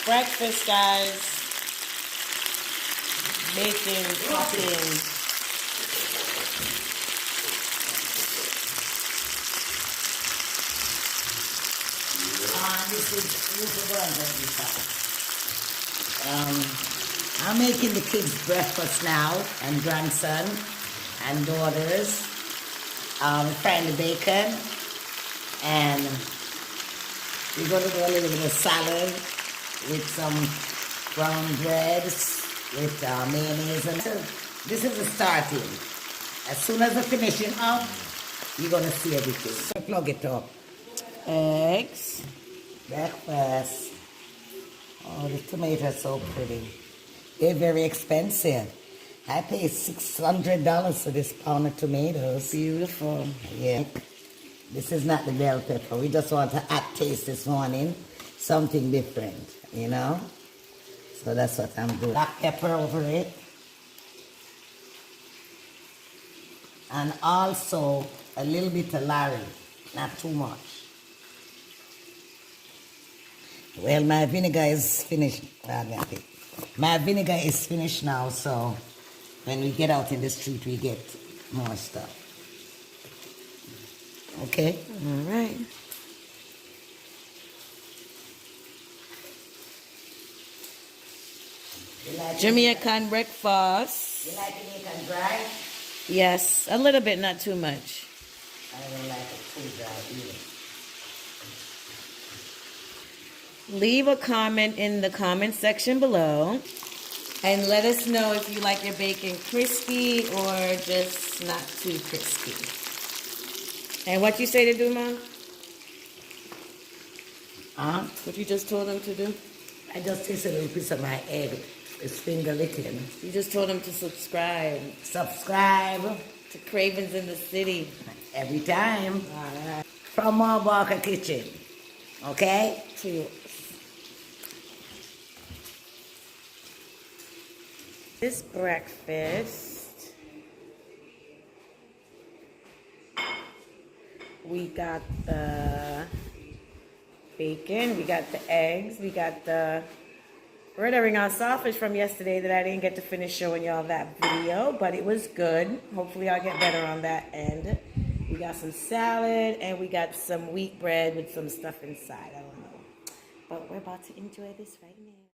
Breakfast, guys. Bacon, cooking. This is I'm making the kids breakfast now, and grandson and daughters. Frying the bacon, and we're going to do a little bit of salad with some brown breads with mayonnaise. And this is the starting. As soon as we're finishing up, you're going to see everything. So plug it up. Eggs. Breakfast. Oh, the tomatoes are so pretty. They're very expensive. I paid $600 for this pound of tomatoes. Beautiful. Yeah. This is not the bell pepper. We just want to add taste this morning. Something different, you know? So that's what I'm doing. Black pepper over it. And also a little bit of Larry. Not too much. Well, my vinegar is finished. My vinegar is finished now, so when we get out in the street, we get more stuff. Okay? All right. Jamaican breakfast. You like Jamaican dry? Yes, a little bit, not too much. I don't like it too dry either. Leave a comment in the comment section below. And let us know if you like your bacon crispy or just not too crispy. And what you say to do, Mom? What you just told them to do? I just taste a little piece of my egg. It's finger licking. You just told them to subscribe. Subscribe. To Cravens in the City. Every time. All right. From our Barker kitchen. Okay? To you. This breakfast, we got the bacon, we got the eggs, we got the red herring on sausage from yesterday that I didn't get to finish showing y'all that video, but it was good. Hopefully I'll get better on that end. We got some salad and we got some wheat bread with some stuff inside. I don't know. But we're about to enjoy this right now.